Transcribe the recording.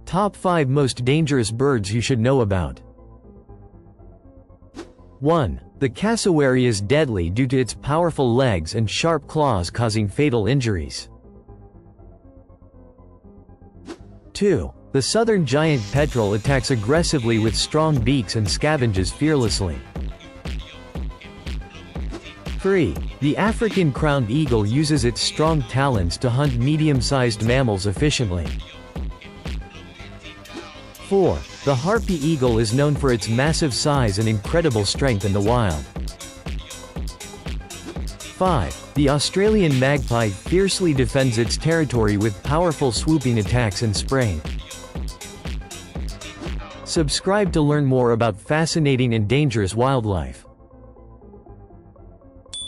Top 5 most dangerous birds you should know about. 1. The cassowary is deadly due to its powerful legs and sharp claws causing fatal injuries. 2. The southern giant petrel attacks aggressively with strong beaks and scavenges fearlessly. 3. The African crowned eagle uses its strong talons to hunt medium-sized mammals efficiently. 4. The harpy eagle is known for its massive size and incredible strength in the wild. 5. The Australian magpie fiercely defends its territory with powerful swooping attacks and spraying. Subscribe to learn more about fascinating and dangerous wildlife.